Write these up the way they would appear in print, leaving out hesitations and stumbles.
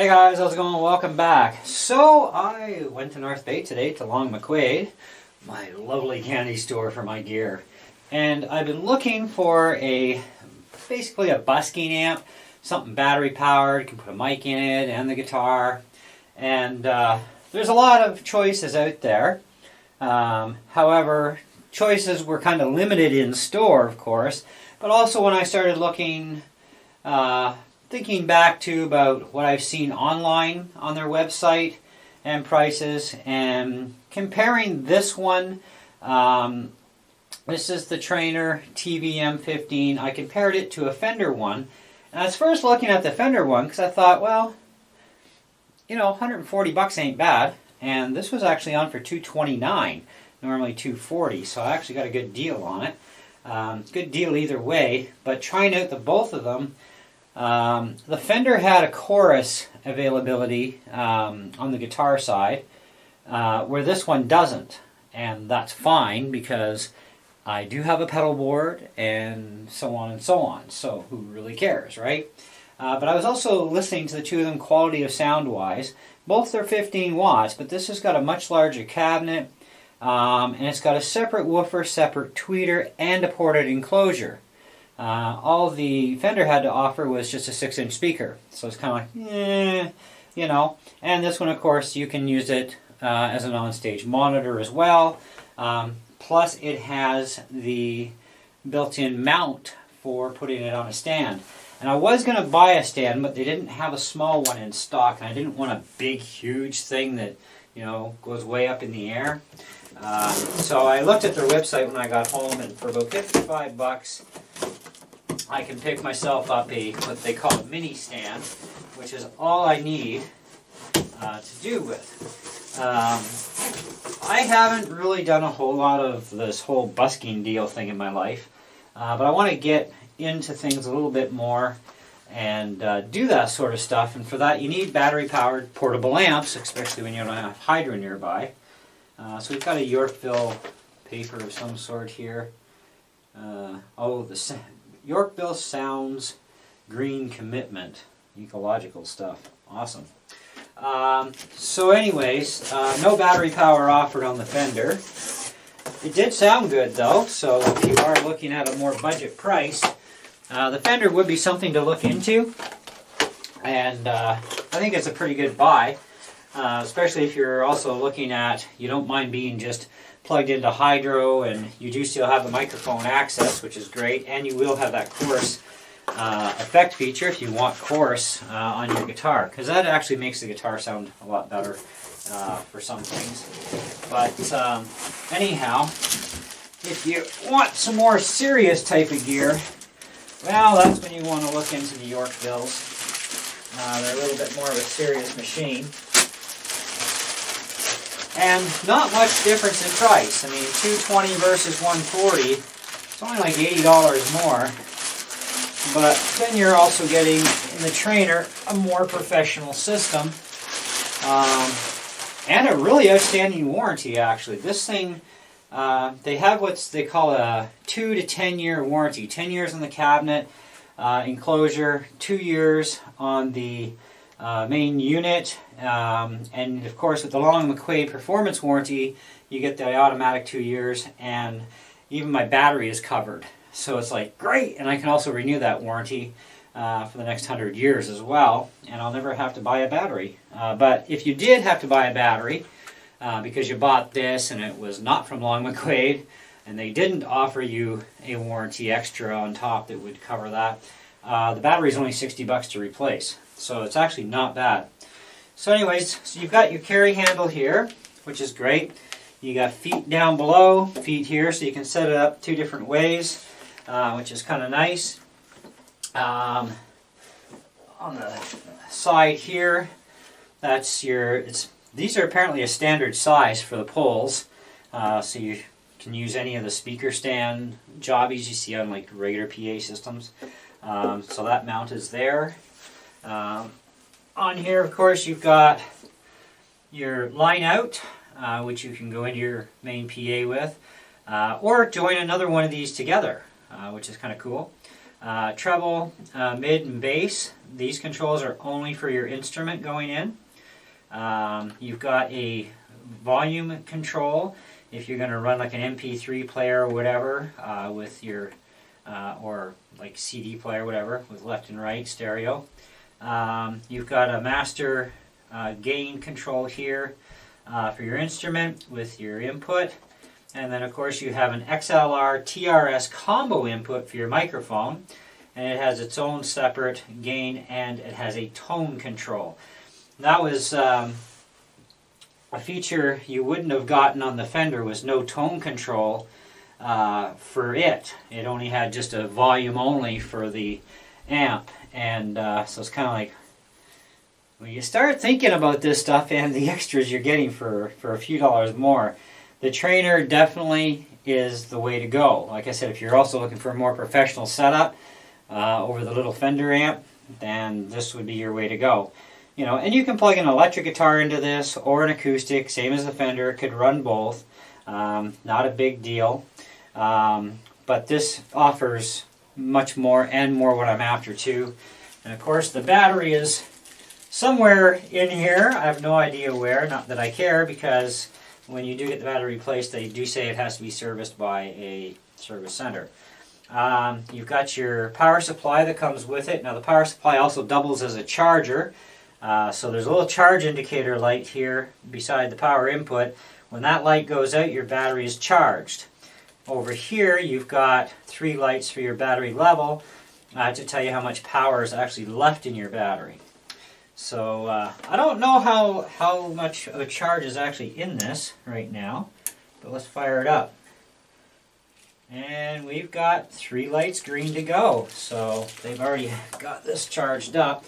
Hey guys, how's it going? Welcome back. So I went to North Bay today to Long McQuaid, my lovely candy store for my gear. And I've been looking for basically a busking amp, something battery powered, can put a mic in it and the guitar. And there's a lot of choices out there. However, choices were kind of limited in store, of course, but also when I started looking, thinking back to about what I've seen online on their website and prices, and comparing this one, this is the Traynor TVM15. I compared it to a Fender one, and I was first looking at the Fender one because I thought, well, you know, 140 bucks ain't bad, and this was actually on for $229, normally $240, so I actually got a good deal on it. Good deal either way, but trying out the both of them, the Fender had a chorus availability on the guitar side, where this one doesn't, and that's fine because I do have a pedal board and so on and so on, so who really cares, right? But I was also listening to the two of them quality of sound wise. Both are 15 watts, but this has got a much larger cabinet, and it's got a separate woofer, separate tweeter, and a ported enclosure. All the Fender had to offer was just a 6-inch speaker, so it's kind of like, you know. And this one, of course, you can use it as an on-stage monitor as well. Plus, it has the built-in mount for putting it on a stand. And I was going to buy a stand, but they didn't have a small one in stock, and I didn't want a big, huge thing that, you know, goes way up in the air. So I looked at their website when I got home, and for about 55 bucks, I can pick myself up what they call a mini stand, which is all I need to do with. I haven't really done a whole lot of this whole busking deal thing in my life, but I want to get into things a little bit more and do that sort of stuff, and for that you need battery-powered portable amps, especially when you don't have hydro nearby. So we've got a Yorkville paper of some sort here. The Yorkville Sounds Green Commitment. Ecological stuff. Awesome. So anyways, no battery power offered on the Fender. It did sound good though, so if you are looking at a more budget price, the Fender would be something to look into. And I think it's a pretty good buy. Especially if you're also looking at, you don't mind being just plugged into hydro, and you do still have the microphone access, which is great, and you will have that chorus effect feature if you want chorus on your guitar, because that actually makes the guitar sound a lot better for some things. But anyhow, if you want some more serious type of gear, well, that's when you want to look into the Yorkvilles. They're a little bit more of a serious machine. And not much difference in price. I mean, $220 versus $140, it's only like $80 more. But then you're also getting, in the Traynor, a more professional system. And a really outstanding warranty, actually. This thing, they have what they call a 2 to 10 year warranty. 10 years on the cabinet, enclosure, 2 years on the main unit, and of course with the Long McQuaid performance warranty you get the automatic 2 years, and even my battery is covered, so it's like great, and I can also renew that warranty for the next 100 years as well, and I'll never have to buy a battery. But if you did have to buy a battery because you bought this and it was not from Long McQuaid and they didn't offer you a warranty extra on top that would cover that, the battery is only 60 bucks to replace. So it's actually not bad. So anyways, so you've got your carry handle here, which is great. You got feet down below, feet here, so you can set it up 2 different ways, which is kind of nice. On the side here, that's these are apparently a standard size for the poles, so you can use any of the speaker stand jobbies you see on like regular PA systems. So that mount is there. On here, of course, you've got your line out, which you can go into your main PA with, or join another one of these together, which is kind of cool. Treble, mid, and bass. These controls are only for your instrument going in. You've got a volume control if you're going to run like an MP3 player or whatever with your, or like CD player, whatever, with left and right stereo. You've got a master gain control here for your instrument with your input. And then of course you have an XLR TRS combo input for your microphone. And it has its own separate gain, and it has a tone control. That was a feature you wouldn't have gotten on the Fender, was no tone control for it. It only had just a volume only for the amp. And so it's kind of like, when you start thinking about this stuff and the extras you're getting for a few dollars more, the Traynor definitely is the way to go. Like I said, if you're also looking for a more professional setup over the little Fender amp, then this would be your way to go. You know, and you can plug an electric guitar into this or an acoustic, same as the Fender. It could run both. Not a big deal. But this offers much more and more what I'm after too. And of course the battery is somewhere in here. I have no idea where, not that I care, because when you do get the battery replaced, they do say it has to be serviced by a service center. You've got your power supply that comes with it. Now the power supply also doubles as a charger. So there's a little charge indicator light here beside the power input. When that light goes out, your battery is charged. Over here you've got 3 lights for your battery level to tell you how much power is actually left in your battery. So I don't know how much of a charge is actually in this right now, but let's fire it up. And we've got 3 lights green to go, so they've already got this charged up.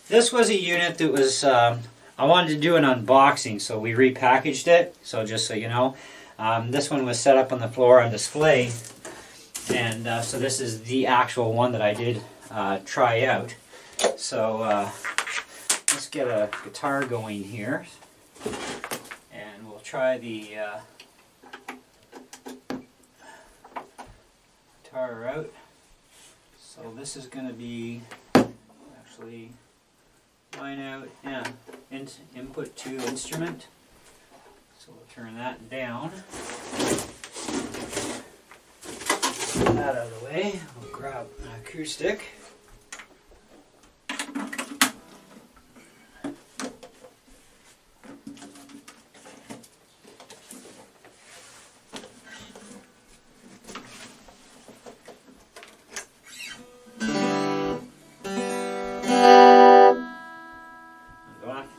This was a unit that was, I wanted to do an unboxing, so we repackaged it. So just so you know, this one was set up on the floor on display, and so this is the actual one that I did try out. So let's get a guitar going here, and we'll try the guitar out. So this is going to be actually line out, yeah, input to instrument. So we'll turn that down. Get that out of the way. We'll grab an acoustic.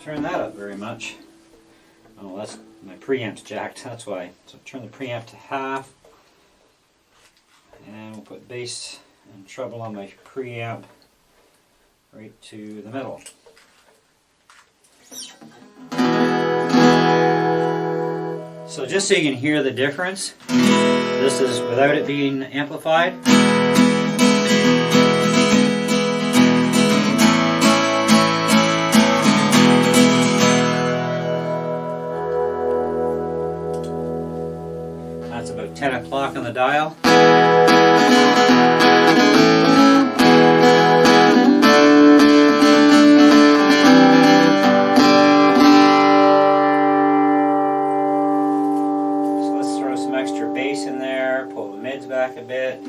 Turn that up very much. Oh, that's my preamp's jacked, that's why. So turn the preamp to half, and we'll put bass and treble on my preamp right to the middle. So just so you can hear the difference, this is without it being amplified. That's about 10 o'clock on the dial. So let's throw some extra bass in there, pull the mids back a bit.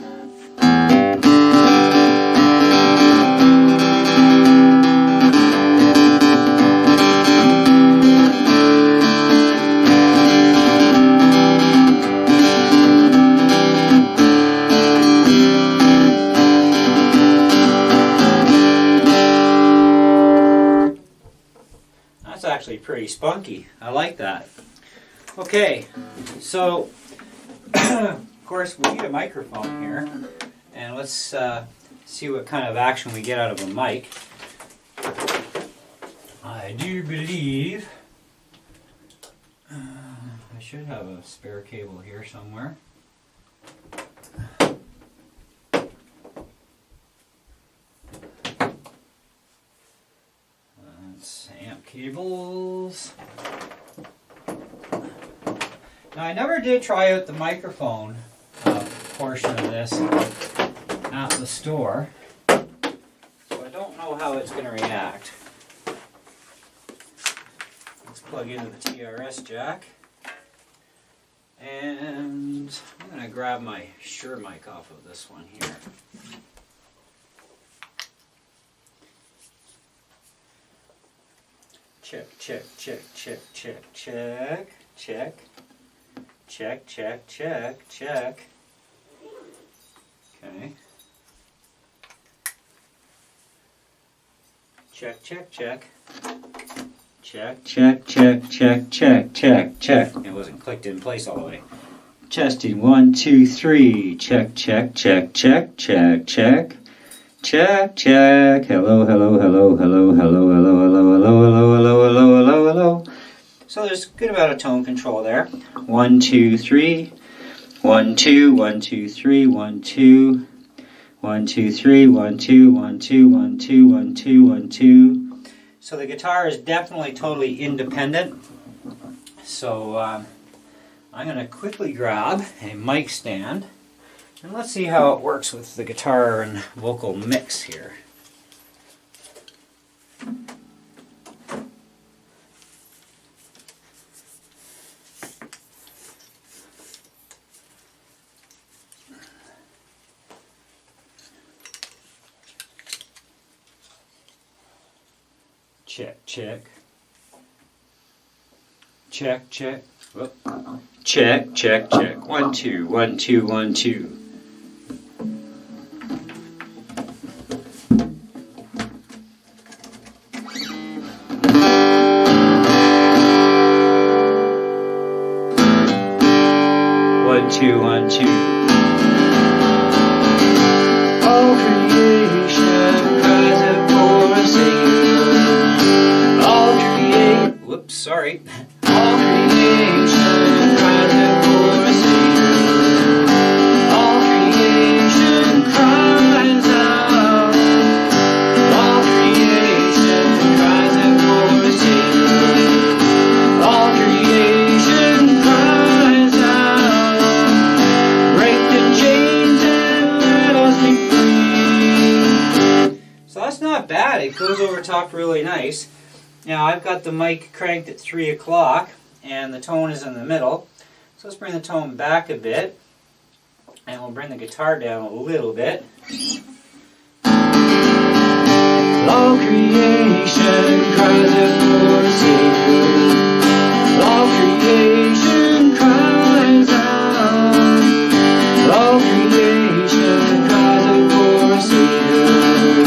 That's actually pretty spunky. I like that. Okay, so of course we need a microphone here, and let's see what kind of action we get out of a mic. I do believe I should have a spare cable here somewhere. That's amp cables. Now I never did try out the microphone portion of this. at the store, so I don't know how it's going to react. Let's plug into the TRS jack, and I'm going to grab my Shure mic off of this one here. Check, check, check, check, check, check, check, check, check, check, check. Okay. Check, check, check. Check, check, check, check, check, check, check. It wasn't clicked in place all the way. Testing 1, 2, 3. Check, check, check, check, check, check. Check, check. Hello, hello, hello, hello, hello, hello, hello, hello, hello, hello, hello, hello, hello. So there's a good amount of tone control there. 1, 2, 3. 1, 2, 1, 2, 3, 1, 2. 1, 2, 3, 1, 2, 1, 2, 1, 2, 1, 2, 1, 2. So the guitar is definitely totally independent. So I'm going to quickly grab a mic stand. And let's see how it works with the guitar and vocal mix here. Check, check. Check, check. Whoop. Check, check, check. 1, 2, 1, 2, 1, 2. One, two, 1, 2. All creation cries out for a Savior. All creation. Whoops, sorry. All creation cries out for a Savior. All creation cries out. All creation cries out for a Savior. All creation cries out. Break the chains and let us be free. So that's not bad. It goes over top really nice. Now I've got the mic cranked at 3 o'clock and the tone is in the middle. So let's bring the tone back a bit and we'll bring the guitar down a little bit. All creation cries out for a Savior. All creation cries out. All creation cries out for a Savior.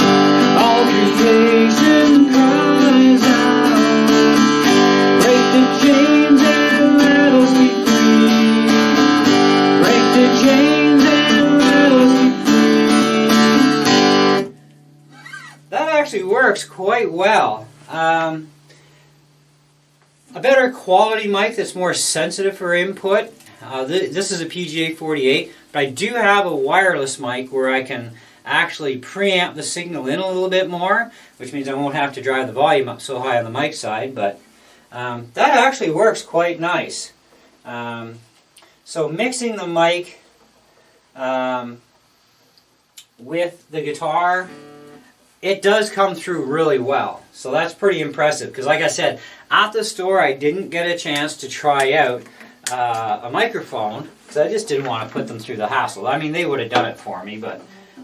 All creation cries out. Break the chains and let us be free. Break the chains and let us be free. That actually works quite well. A better quality mic that's more sensitive for input. This is a PGA 48, but I do have a wireless mic where I can actually preamp the signal in a little bit more, which means I won't have to drive the volume up so high on the mic side, but that actually works quite nice. So mixing the mic with the guitar, it does come through really well. So that's pretty impressive, because like I said, at the store I didn't get a chance to try out a microphone, because I just didn't want to put them through the hassle. I mean, they would have done it for me, but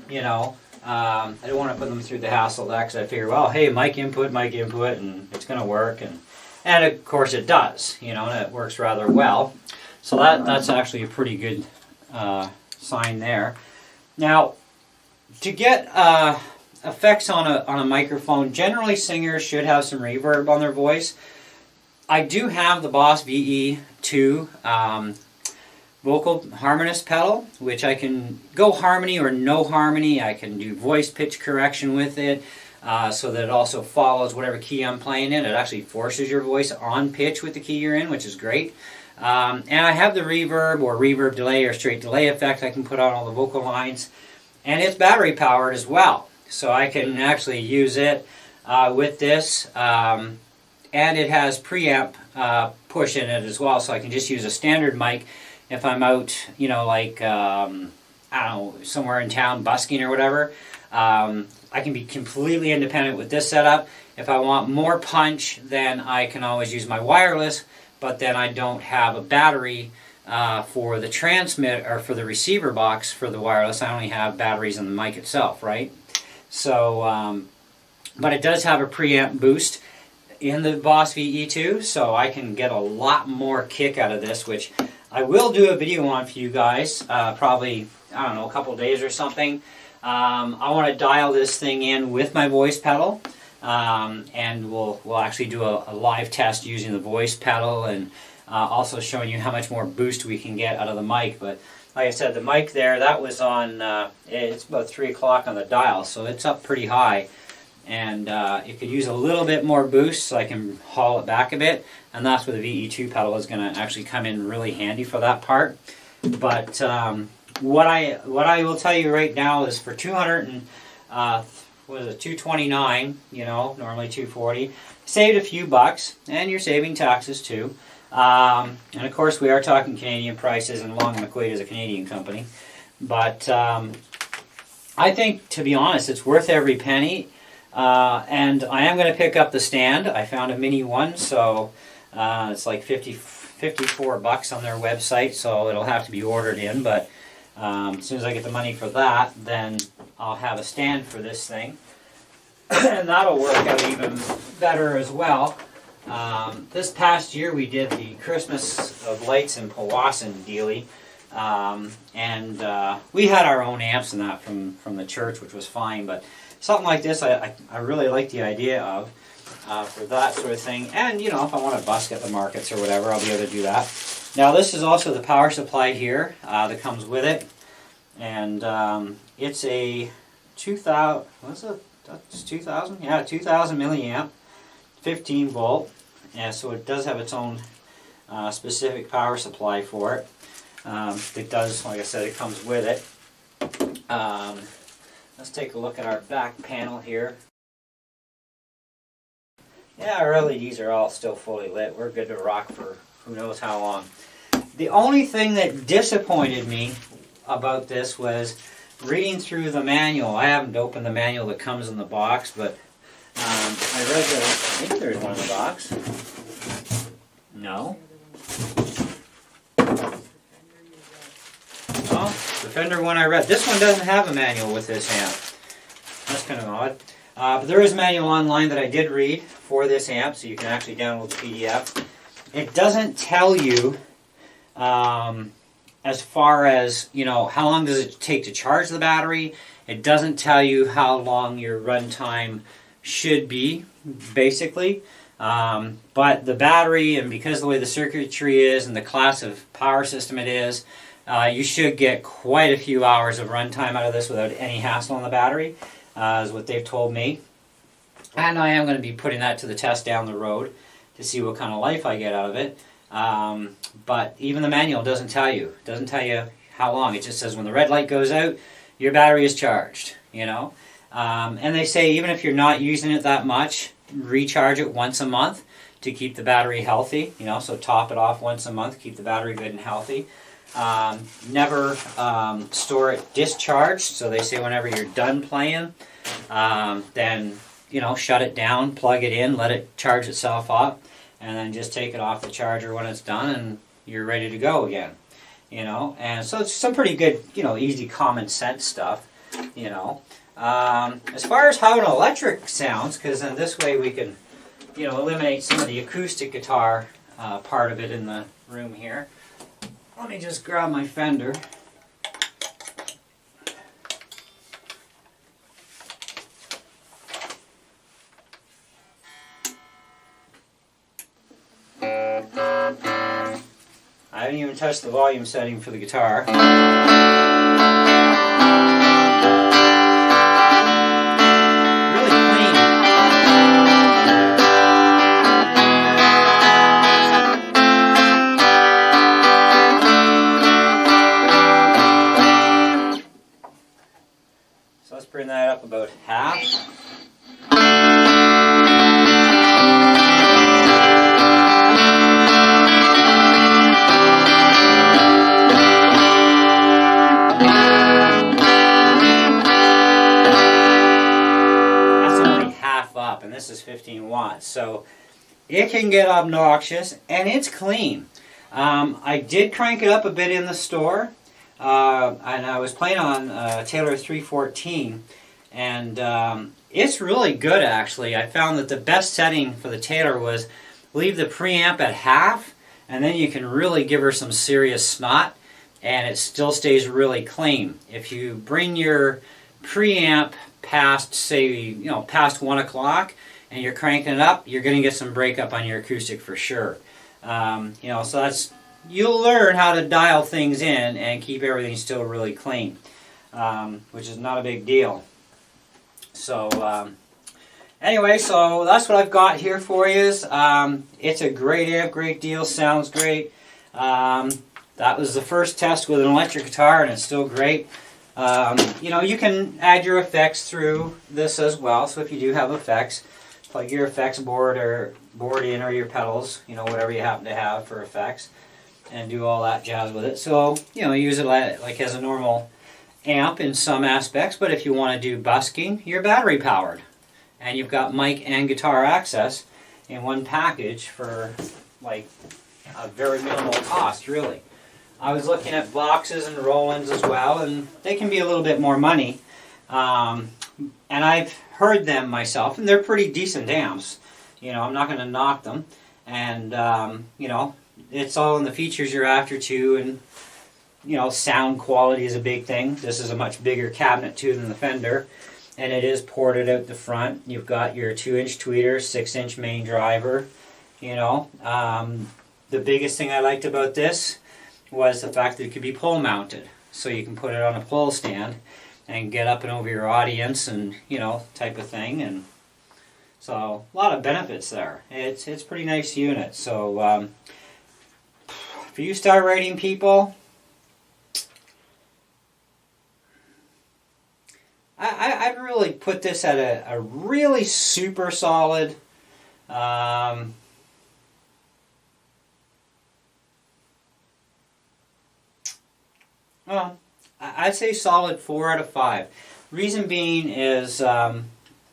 you know, I didn't want to put them through the hassle of that, because I figured, well, hey, mic input, and it's going to work, and of course it does, you know, and it works rather well. So that's actually a pretty good sign there. Now, to get effects on a microphone, generally singers should have some reverb on their voice. I do have the Boss VE2 vocal harmonist pedal, which I can go harmony or no harmony. I can do voice pitch correction with it, so that it also follows whatever key I'm playing in. It actually forces your voice on pitch with the key you're in, which is great. And I have the reverb or reverb delay or straight delay effect I can put on all the vocal lines. And it's battery powered as well, so I can actually use it with this. And it has preamp push in it as well, so I can just use a standard mic if I'm out, you know, like out I don't know, somewhere in town busking or whatever, I can be completely independent with this setup. If I want more punch, then I can always use my wireless, but then I don't have a battery for the transmit or for the receiver box for the wireless. I only have batteries in the mic itself, right? So, but it does have a preamp boost in the Boss VE2, so I can get a lot more kick out of this, which I will do a video on for you guys, probably, I don't know, a couple days or something. I want to dial this thing in with my voice pedal, and we'll actually do a live test using the voice pedal, and also showing you how much more boost we can get out of the mic. But like I said, the mic there, that was on, it's about 3 o'clock on the dial, so it's up pretty high. And it could use a little bit more boost, so I can haul it back a bit, and that's where the VE2 pedal is going to actually come in really handy for that part. But what I will tell you right now is for 229, you know, normally 240, saved a few bucks, and you're saving taxes too. And of course, we are talking Canadian prices, and Long & McQuaid is a Canadian company. But I think, to be honest, it's worth every penny. And I am going to pick up the stand. I found a mini one, so it's like 54 bucks on their website, so it'll have to be ordered in. But as soon as I get the money for that, then I'll have a stand for this thing. And that'll work out even better as well. This past year we did the Christmas of Lights in Powassan dealie. And we had our own amps and that from the church, which was fine, but something like this I really like the idea of for that sort of thing. And you know, if I want to busk at the markets or whatever, I'll be able to do that. Now this is also the power supply here that comes with it, and it's a 2000, what's it? That's 2000? Yeah, 2000 milliamp, 15 volt. Yeah, so it does have its own specific power supply for it. It does, like I said, it comes with it. Let's take a look at our back panel here. Yeah, our LEDs are all still fully lit. We're good to rock for who knows how long. The only thing that disappointed me about this was reading through the manual. I haven't opened the manual that comes in the box, but I read that, I think there's one in the box. No. Well, the Fender one I read. This one doesn't have a manual with this amp. That's kind of odd. But there is a manual online that I did read for this amp, so you can actually download the PDF. It doesn't tell you as far as, you know, how long does it take to charge the battery. It doesn't tell you how long your runtime should be, basically. But the battery, and because of the way the circuitry is and the class of power system it is, you should get quite a few hours of runtime out of this without any hassle on the battery, is what they've told me. And I am going to be putting that to the test down the road to see what kind of life I get out of it. But even the manual doesn't tell you. It doesn't tell you how long. It just says when the red light goes out, your battery is charged, you know. And they say even if you're not using it that much, recharge it once a month to keep the battery healthy, you know, so top it off once a month, keep the battery good and healthy. Never store it discharged, so they say whenever you're done playing, then, you know, shut it down, plug it in, let it charge itself up, and then just take it off the charger when it's done and you're ready to go again, you know. And so it's some pretty good, you know, easy common sense stuff, you know. As far as how an electric sounds, because then this way we can, you know, eliminate some of the acoustic guitar part of it in the room here. Let me just grab my Fender. I haven't even touched the volume setting for the guitar. Really clean. So let's bring that up about half. that. So it can get obnoxious, and it's clean. I did crank it up a bit in the store, and I was playing on Taylor 314, and it's really good actually. I found that the best setting for the Taylor was leave the preamp at half, and then you can really give her some serious snot, and it still stays really clean. If you bring your preamp past, say, past 1 o'clock, and you're cranking it up, you're going to get some breakup on your acoustic for sure. So you'll learn how to dial things in and keep everything still really clean, which is not a big deal. So anyway, so that's what I've got here for you. It's a great amp, great deal, sounds great. That was the first test with an electric guitar, and it's still great. You can add your effects through this as well. So if you do have effects, plug your effects board in, or your pedals, whatever you happen to have for effects, and do all that jazz with it. So use it like as a normal amp in some aspects. But if you want to do busking, you're battery powered, and you've got mic and guitar access in one package for like a very minimal cost, really. I was looking at Voxes and Rolands as well, and they can be a little bit more money. And I've heard them myself, and they're pretty decent amps. I'm not going to knock them. And, it's all in the features you're after too, and, sound quality is a big thing. This is a much bigger cabinet too than the Fender, and it is ported out the front. You've got your 2-inch tweeter, 6-inch main driver, The biggest thing I liked about this was the fact that it could be pole mounted. So you can put it on a pole stand and get up and over your audience and, type of thing. And so a lot of benefits there. It's a pretty nice unit. So for you star rating people, I'd really put this at a really super solid well, I'd say solid 4 out of 5. Reason being is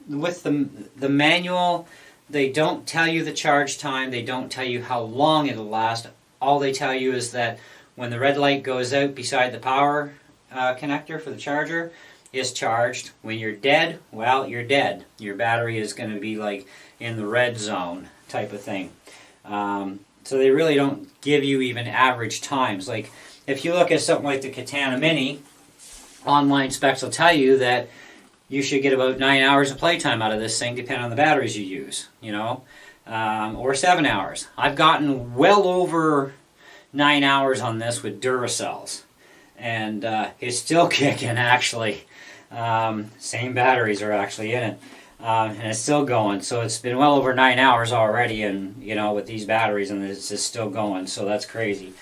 with the manual, they don't tell you the charge time. They don't tell you how long it'll last. All they tell you is that when the red light goes out beside the power connector for the charger, is charged. When you're dead, well, you're dead. Your battery is going to be like in the red zone type of thing. So they really don't give you even average times. Like if you look at something like the Katana Mini, online specs will tell you that you should get about 9 hours of playtime out of this thing, depending on the batteries you use, or 7 hours. I've gotten well over 9 hours on this with Duracells, and it's still kicking actually. Same batteries are actually in it, and it's still going. So it's been well over 9 hours already, and with these batteries, and it's just still going. So that's crazy.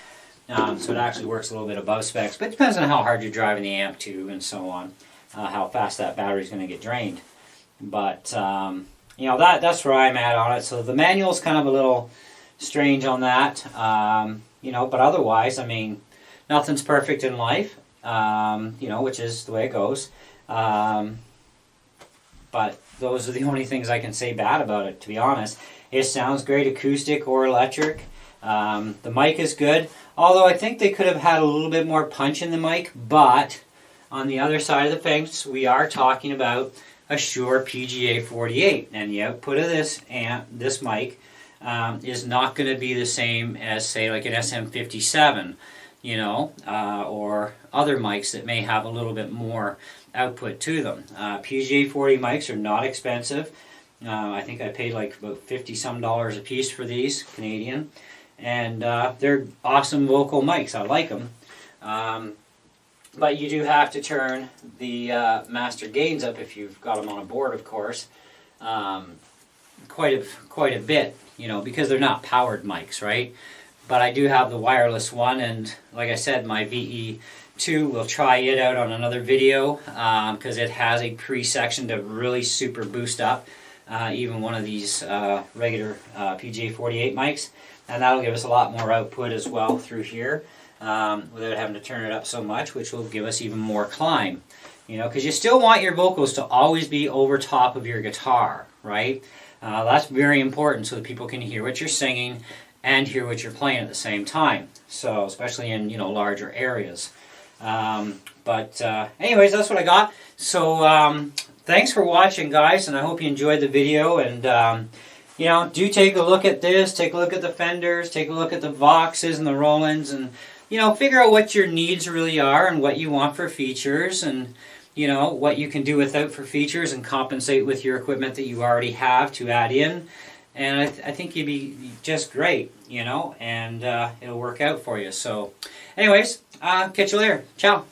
So it actually works a little bit above specs, but it depends on how hard you're driving the amp too, and so on, how fast that battery is going to get drained. But that's where I'm at on it. So the manual's kind of a little strange on that, but otherwise, I mean, nothing's perfect in life, which is the way it goes. But those are the only things I can say bad about it, to be honest. It sounds great acoustic or electric. The mic is good, although I think they could have had a little bit more punch in the mic, but on the other side of the fence, we are talking about a Shure PGA 48, and the output of this mic is not going to be the same as, say, like an SM57, or other mics that may have a little bit more output to them. PGA 40 mics are not expensive. I think I paid like about $50-some a piece for these, Canadian. And they're awesome vocal mics. I like them. But you do have to turn the master gains up if you've got them on a board, of course, quite a bit, because they're not powered mics, right? But I do have the wireless one, and like I said, my VE2, we'll try it out on another video, because it has a pre-section to really super boost up even one of these regular PGA 48 mics, and that'll give us a lot more output as well through here, without having to turn it up so much, which will give us even more climb. Because you still want your vocals to always be over top of your guitar, right? That's very important so that people can hear what you're singing and hear what you're playing at the same time. So especially in larger areas. Anyways, that's what I got. So thanks for watching, guys, and I hope you enjoyed the video. And do take a look at this. Take a look at the Fenders. Take a look at the Voxes and the Rolands, and figure out what your needs really are and what you want for features, and what you can do without for features, and compensate with your equipment that you already have to add in. And I think you'd be just great, and it'll work out for you. So, anyways, catch you later. Ciao.